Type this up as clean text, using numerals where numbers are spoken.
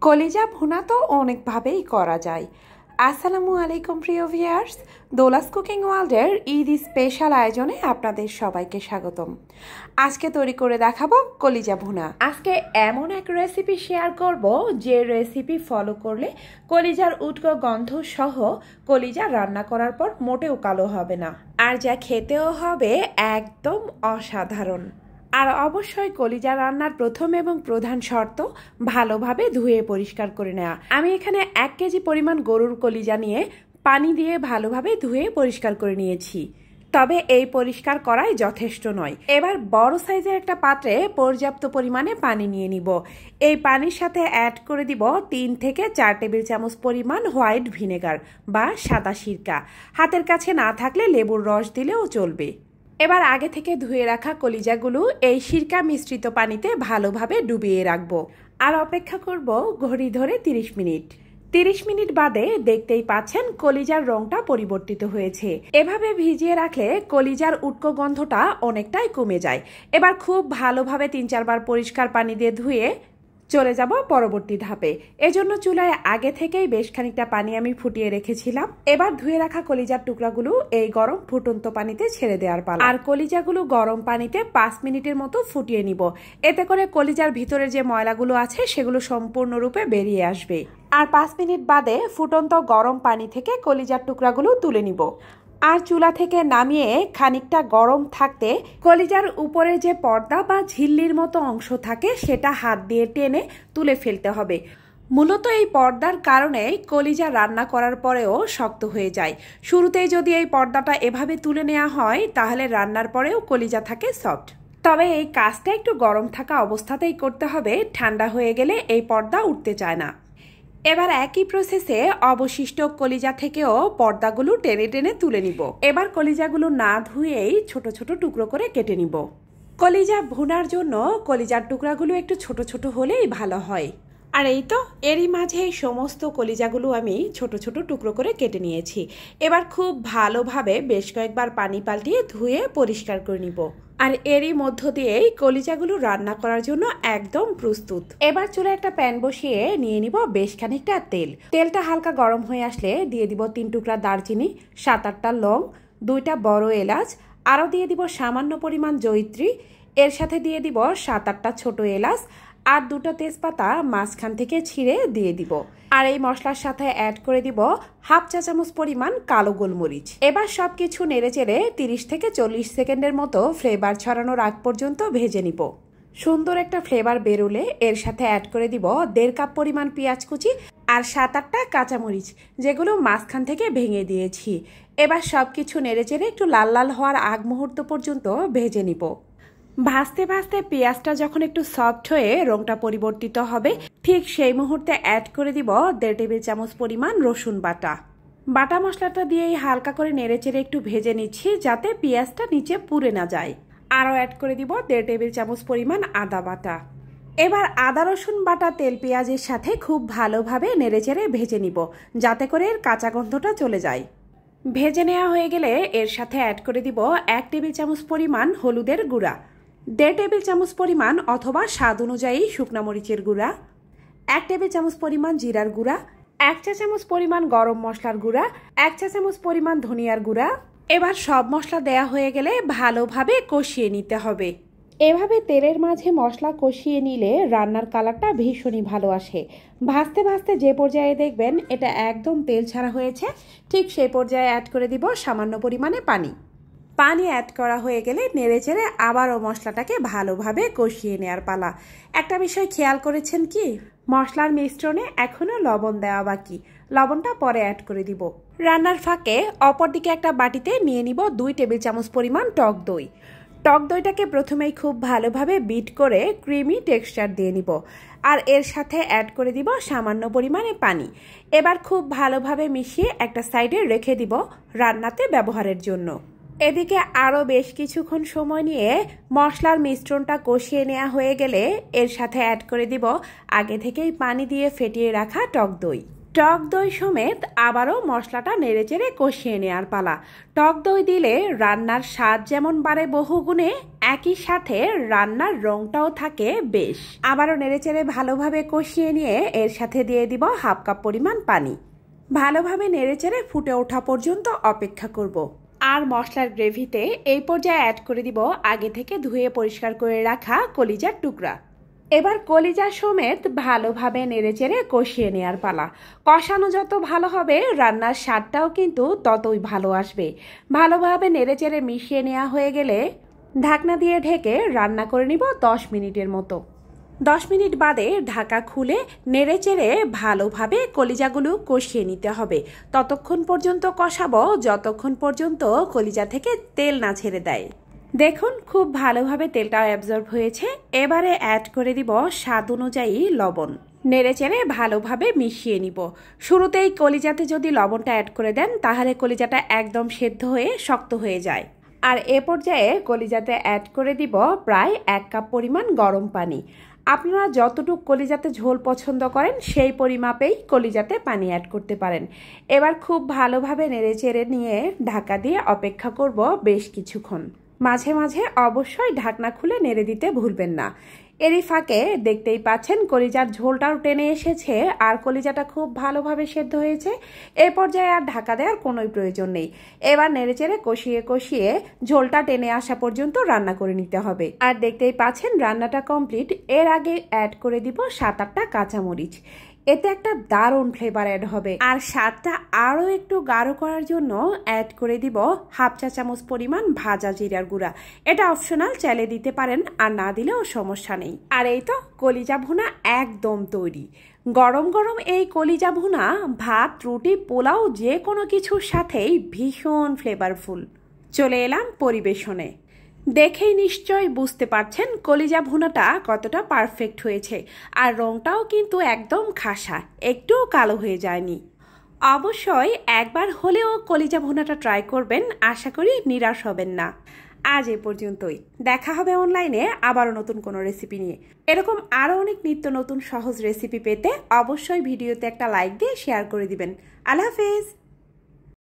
কলিজা ভুনা তো অনেকভাবেই করা যায়। আসসালামু আলাইকুম প্রিয় ভিউয়ার্স, দোলাস কুকিং ওয়ার্ল্ডের ঈদ স্পেশাল আয়োজনে আপনাদের সবাইকে স্বাগতম। আজকে তৈরি করে দেখাবো কলিজা ভুনা। আজকে এমন এক রেসিপি শেয়ার করব যে রেসিপি ফলো করলে কলিজার উটকো গন্ধ সহ কলিজা রান্না করার পর মোটেও কালো হবে না, আর যা খেতেও হবে একদম অসাধারণ। আর অবশ্যই কলিজা রান্নার প্রথম এবং প্রধান শর্ত ভালোভাবে ধুয়ে পরিষ্কার করে নেওয়া। আমি এখানে 1 কেজি পরিমাণ গরুর কলিজা নিয়ে পানি দিয়ে ভালোভাবে ধুয়ে পরিষ্কার করে নিয়েছি, তবে এই পরিষ্কার করাই যথেষ্ট নয়। এবার বড় সাইজের একটা পাত্রে পর্যাপ্ত পরিমাণে পানি নিয়ে নিব। এই পানির সাথে অ্যাড করে দিব 3 থেকে 4 টেবিল চামচ পরিমাণ হোয়াইট ভিনেগার বা সাদা সিরকা। হাতের কাছে না থাকলে লেবুর রস দিলেও চলবে। এবার আগে থেকে ধুয়ে রাখা কলিজাগুলো এই সিরকা মিশ্রিত পানিতে ভালোভাবে ডুবিয়ে রাখবো আর অপেক্ষা করব ঘড়ি ধরে 30 মিনিট। 30 মিনিট বাদে দেখতেই পাচ্ছেন কলিজার রংটা পরিবর্তিত হয়েছে। এভাবে ভিজিয়ে রাখলে কলিজার উটকো গন্ধটা অনেকটাই কমে যায়। এবার খুব ভালোভাবে 3-4 বার পরিষ্কার পানি দিয়ে ধুয়ে চলে যাব পরবর্তী ধাপে। এজন্য চুলায় আগে থেকেই বেশ খানিকটা পানি আমি ফুটিয়ে রেখেছিলাম। এবার ধুয়ে রাখা কলিজার টুকরাগুলো এই গরম ফুটন্ত পানিতে ছেড়ে দেওয়ার পালা। আর কলিজাগুলো গরম পানিতে 5 মিনিটের মতো ফুটিয়ে নিব। এতে করে কলিজার ভিতরে যে ময়লাগুলো আছে সেগুলো সম্পূর্ণরূপে বেরিয়ে আসবে। আর 5 মিনিট বাদে ফুটন্ত গরম পানি থেকে কলিজার টুকরাগুলো তুলে নিব। আর চুলা থেকে নামিয়ে খানিকটা গরম থাকতে কলিজার উপরে যে পর্দা বা ঝিল্লির মতো অংশ থাকে সেটা হাত দিয়ে টেনে তুলে ফেলতে হবে। মূলত এই পর্দার কারণেই কলিজা রান্না করার পরেও শক্ত হয়ে যায়। শুরুতেই যদি এই পর্দাটা এভাবে তুলে নেওয়া হয় তাহলে রান্নার পরেও কলিজা থাকে সফট। তবে এই কাজটা একটু গরম থাকা অবস্থাতেই করতে হবে, ঠান্ডা হয়ে গেলে এই পর্দা উঠতে চায় না। এবার একই প্রসেসে অবশিষ্ট কলিজা থেকেও পর্দাগুলো টেনে টেনে তুলে নিব। এবার কলিজাগুলো না ধুয়েই ছোট ছোট টুকরো করে কেটে নিব। কলিজা ভুনার জন্য কলিজার টুকরাগুলো একটু ছোট ছোট হলেই ভালো হয়। আর এই তো এরই মাঝে এই সমস্ত কলিজাগুলো আমি ছোট ছোট টুকরো করে কেটে নিয়েছি। এবার খুব ভালোভাবে বেশ কয়েকবার পানি পাল্টিয়ে ধুয়ে পরিষ্কার করে নিব। আর এরই মধ্য দিয়েই কলিজাগুলো রান্না করার জন্য একদম প্রস্তুত। এবার চুলায় একটা প্যান বসিয়ে নিয়ে নিব বেশ খানিকটা তেল। তেলটা হালকা গরম হয়ে আসলে দিয়ে দিব 3 টুকরা দারচিনি, 7-8টা লং, 2টা বড় এলাচ, আরও দিয়ে দিব সামান্য পরিমাণ জয়িত্রী। এর সাথে দিয়ে দিব 7-8টা ছোট এলাচ আর 2টা তেজপাতা মাঝখান থেকে ছিঁড়ে দিয়ে দিব। আর এই মশলার সাথে অ্যাড করে দিব 1/2 চা চামচ পরিমাণ কালো গোলমরিচ। এবার সবকিছু নেড়েচেড়ে 30 থেকে 40 সেকেন্ডের মতো ফ্লেভার ছড়ানোর আগ পর্যন্ত ভেজে নিব। সুন্দর একটা ফ্লেভার বেরোলে এর সাথে অ্যাড করে দিব 1.5 কাপ পরিমাণ পেঁয়াজ কুচি আর 7-8টা কাঁচামরিচ, যেগুলো মাঝখান থেকে ভেঙে দিয়েছি। এবার সবকিছু নেড়েচেড়ে একটু লাল লাল হওয়ার আগ মুহূর্ত পর্যন্ত ভেজে নিব। ভাজতে ভাজতে পেঁয়াজটা যখন একটু সফট হয়ে রংটা পরিবর্তিত হবে, ঠিক সেই মুহূর্তে অ্যাড করে দিব 1.5 টেবিল চামচ পরিমাণ রসুন বাটা। বাটা মশলাটা দিয়েই হালকা করে নেড়েচেড়ে একটু ভেজে নিচ্ছি যাতে পেঁয়াজটা নিচে পুড়ে না যায়। আরও অ্যাড করে দিব 1.5 টেবিল চামচ পরিমাণ আদা বাটা। এবার আদা রসুন বাটা তেল পেঁয়াজের সাথে খুব ভালোভাবে নেড়েচেড়ে ভেজে নিব যাতে করে এর কাঁচা গন্ধটা চলে যায়। ভেজে নেওয়া হয়ে গেলে এর সাথে অ্যাড করে দিব 1 টেবিল চামচ পরিমাণ হলুদের গুঁড়া, 1.5 টেবিল চামচ পরিমাণ অথবা স্বাদ অনুযায়ী শুকনা মরিচের গুঁড়া, 1 টেবিল চামচ পরিমাণ জিরার গুঁড়া, 1 চা চামচ পরিমাণ গরম মশলার গুঁড়া, 1 চা চামচ পরিমাণ ধনিয়ার গুঁড়া। এবার সব মশলা দেয়া হয়ে গেলে ভালোভাবে কষিয়ে নিতে হবে। এভাবে তেলের মাঝে মশলা কষিয়ে নিলে রান্নার কালারটা ভীষণই ভালো আসে। ভাজতে ভাজতে যে পর্যায়ে দেখবেন এটা একদম তেল ছাড়া হয়েছে, ঠিক সেই পর্যায়ে অ্যাড করে দিব সামান্য পরিমাণে পানি। পানি অ্যাড করা হয়ে গেলে নেড়েচেড়ে আবারও মশলাটাকে ভালোভাবে কষিয়ে নেওয়ার পালা। একটা বিষয় খেয়াল করেছেন কি, মশলার মিশ্রণে এখনো লবণ দেওয়া বাকি, লবণটা পরে অ্যাড করে দিব। রান্নার ফাঁকে অপরদিকে একটা বাটিতে নিয়ে নিব 2 টেবিল চামচ পরিমাণ টক দই। টক দইটাকে প্রথমেই খুব ভালোভাবে বিট করে ক্রিমি টেক্সচার দিয়ে নিব। আর এর সাথে অ্যাড করে দিব সামান্য পরিমাণে পানি। এবার খুব ভালোভাবে মিশিয়ে একটা সাইডে রেখে দিব রান্নাতে ব্যবহারের জন্য। এদিকে আরও বেশ কিছুক্ষণ সময় নিয়ে মশলার মিশ্রণটা কষিয়ে নেওয়া হয়ে গেলে এর সাথে অ্যাড করে দিব আগে থেকেই পানি দিয়ে ফেটিয়ে রাখা টক দই। টক দই সমেত আবারও মশলাটা নেড়েচেড়ে কষিয়ে নেওয়ার পালা। টক দই দিলে রান্নার স্বাদ যেমন বাড়ে বহুগুণে, একই সাথে রান্নার রংটাও থাকে বেশ। আবারও নেড়েচেড়ে ভালোভাবে কষিয়ে নিয়ে এর সাথে দিয়ে দিব 1/2 কাপ পরিমাণ পানি। ভালোভাবে নেড়েচেড়ে ফুটে ওঠা পর্যন্ত অপেক্ষা করব। আর মশলার গ্রেভিতে এই পর্যায়ে অ্যাড করে দিব আগে থেকে ধুয়ে পরিষ্কার করে রাখা কলিজার টুকরা। এবার কলিজা সমেত ভালোভাবে নেড়েচেড়ে কষিয়ে নেওয়ার পালা। কষানো যত ভালো হবে রান্নার স্বাদটাও কিন্তু ততই ভালো আসবে। ভালোভাবে নেড়েচেড়ে মিশিয়ে নেওয়া হয়ে গেলে ঢাকনা দিয়ে ঢেকে রান্না করে নিব 10 মিনিটের মতো। 10 মিনিট বাদে ঢাকা খুলে নেড়েচেড়ে ভালোভাবে কলিজাগুলো কষিয়ে নিতে হবে। ততক্ষণ পর্যন্ত কষাবো যতক্ষণ পর্যন্ত কলিজা থেকে তেল না ছেড়ে দেয়। দেখুন খুব ভালোভাবে তেলটাও অ্যাবজর্ব হয়েছে। এবারে অ্যাড করে দিব স্বাদ অনুযায়ী লবণ। নেড়েচেড়ে ভালোভাবে মিশিয়ে নিব। শুরুতেই কলিজাতে যদি লবণটা অ্যাড করে দেন তাহলে কলিজাটা একদম সেদ্ধ হয়ে শক্ত হয়ে যায়। আর এ পর্যায়ে কলিজাতে অ্যাড করে দিব প্রায় 1 কাপ পরিমাণ গরম পানি। আপনারা যতটুকু কলিজাতে ঝোল পছন্দ করেন সেই পরিমাপেই কলিজাতে পানি অ্যাড করতে পারেন। এবার খুব ভালোভাবে নেড়েচেড়ে নিয়ে ঢাকা দিয়ে অপেক্ষা করব বেশ কিছুক্ষণ। মাঝে মাঝে অবশ্যই ঢাকনা খুলে নেড়ে দিতে ভুলবেন না। এরই ফাঁকে দেখতেই পাচ্ছেন কলিজার ঝোলটাও টেনে এসেছে আর কলিজাটা খুব ভালোভাবে সেদ্ধ হয়েছে। এ পর্যায়ে আর ঢাকা দেওয়ার কোনোই প্রয়োজন নেই। এবার নেড়েচেড়ে কষিয়ে কষিয়ে ঝোলটা টেনে আসা পর্যন্ত রান্না করে নিতে হবে। আর দেখতেই পাচ্ছেন রান্নাটা কমপ্লিট। এর আগে অ্যাড করে দিব 7-8টা কাঁচামরিচ। এতে একটা দারুণ ফ্লেভার অ্যাড হবে। আর স্বাদটা আরও একটু গাঢ় করার জন্য অ্যাড করে দিব 1/2 চা চামচ পরিমাণ ভাজা জিরার গুঁড়া। এটা অপশনাল, চাইলে দিতে পারেন, আর না দিলেও সমস্যা নেই। আর এই তো কলিজা ভুনা একদম তৈরি। গরম গরম এই কলিজা ভুনা ভাত, রুটি, পোলাও যে কোনো কিছুর সাথেই ভীষণ ফ্লেভারফুল। চলে এলাম পরিবেশনে। দেখেই নিশ্চয় বুঝতে পারছেন কলিজা ভুনাটা কতটা পারফেক্ট হয়েছে। আর রংটাও কিন্তু একদম খাসা, একটুও কালো হয়ে যায়নি। অবশ্যই একবার হলেও কলিজা ভুনাটা ট্রাই করবেন, আশা করি নিরাশ হবেন না। আজ এ পর্যন্তই। দেখা হবে অনলাইনে আবারও নতুন কোনো রেসিপি নিয়ে। এরকম আরও অনেক নিত্য নতুন সহজ রেসিপি পেতে অবশ্যই ভিডিওতে একটা লাইক দিয়ে শেয়ার করে দিবেন। আল্লাহ হাফেজ।